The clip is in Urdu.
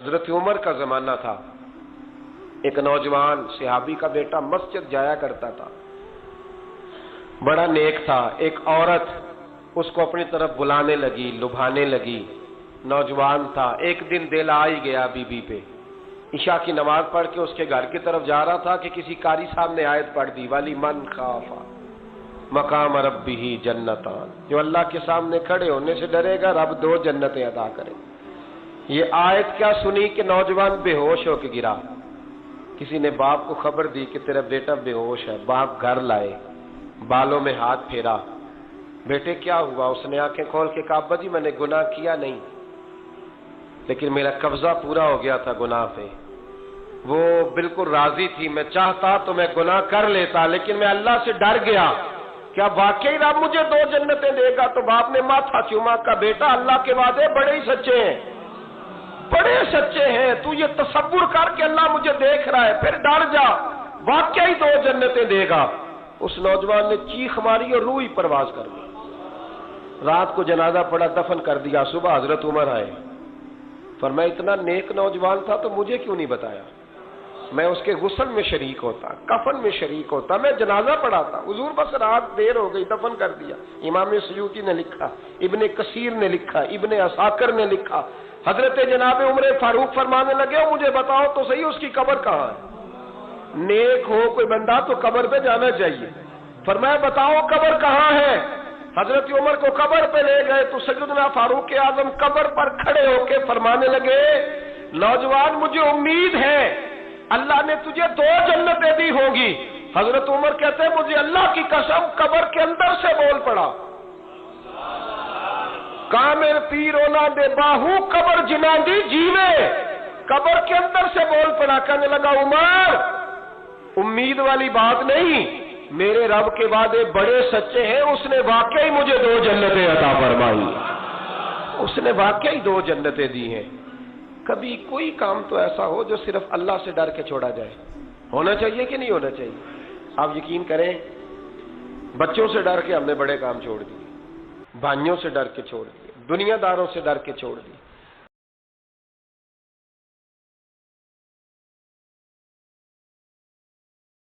حضرت عمر کا زمانہ تھا، ایک نوجوان صحابی کا بیٹا مسجد جایا کرتا تھا، بڑا نیک تھا۔ ایک عورت اس کو اپنی طرف بلانے لگی، لبھانے لگی، نوجوان تھا۔ ایک دن دل آ ہی گیا بی بی پہ، عشاء کی نماز پڑھ کے اس کے گھر کی طرف جا رہا تھا کہ کسی قاری صاحب نے آیت پڑھ دی، ولی من خاف مقام ربہ جنتان، جو اللہ کے سامنے کھڑے ہونے سے ڈرے گا رب 2 جنتیں عطا کرے۔ یہ آیت کیا سنی کہ نوجوان بے ہوش ہو کے گرا۔ کسی نے باپ کو خبر دی کہ تیرا بیٹا بے ہوش ہے، باپ گھر لائے، بالوں میں ہاتھ پھیرا، بیٹے کیا ہوا؟ اس نے آنکھیں کھول کے کہا ابا جی میں نے گناہ کیا نہیں، لیکن میرا قبضہ پورا ہو گیا تھا گناہ پہ، وہ بالکل راضی تھی، میں چاہتا تو میں گناہ کر لیتا لیکن میں اللہ سے ڈر گیا، کیا واقعی رب مجھے 2 جنتیں دے گا؟ تو باپ نے ماتھا چوما، کا بیٹا اللہ کے وعدے بڑے ہی سچے ہیں، بڑے سچے ہیں، تو یہ تصور کر کے اللہ مجھے دیکھ رہا ہے، پھر ڈر جا، واقعی 2 جنتیں دے گا۔ اس نوجوان نے چیخ ماری اور روح ہی پرواز کر گئی۔ رات کو جنازہ پڑا، دفن کر دیا، صبح حضرت عمر آئے، فرمایا اتنا نیک نوجوان تھا تو مجھے کیوں نہیں بتایا؟ میں اس کے غسل میں شریک ہوتا، کفن میں شریک ہوتا، میں جنازہ پڑھاتا۔ حضور بس رات دیر ہو گئی، دفن کر دیا۔ امام سیوطی نے لکھا، ابن کثیر نے لکھا، ابن عساکر نے لکھا، حضرت جناب عمر فاروق فرمانے لگے مجھے بتاؤ تو صحیح اس کی قبر کہاں ہے؟ نیک ہو کوئی بندہ تو قبر پہ جانا چاہیے۔ فرمایا بتاؤ قبر کہاں ہے؟ حضرت عمر کو قبر پہ لے گئے تو سیدنا فاروق اعظم قبر پر کھڑے ہو کے فرمانے لگے نوجوان مجھے امید ہے اللہ نے تجھے 2 جنتیں دی ہوں گی۔ حضرت عمر کہتے ہیں مجھے اللہ کی قسم قبر کے اندر سے بول پڑا، کامل پیرونا دے باہو قبر جنا دی جیوے، قبر کے اندر سے بول پڑا، کہنے لگا عمر امید والی بات نہیں، میرے رب کے وعدے بڑے سچے ہیں، اس نے واقعی مجھے 2 جنتیں عطا فرمائی، اس نے واقعی 2 جنتیں دی ہیں۔ کبھی کوئی کام تو ایسا ہو جو صرف اللہ سے ڈر کے چھوڑا جائے، ہونا چاہیے کہ نہیں ہونا چاہیے؟ آپ یقین کریں بچوں سے ڈر کے ہم نے بڑے کام چھوڑ دیے، بھائیوں سے ڈر کے چھوڑ دیے، دنیا داروں سے ڈر کے چھوڑ دیے،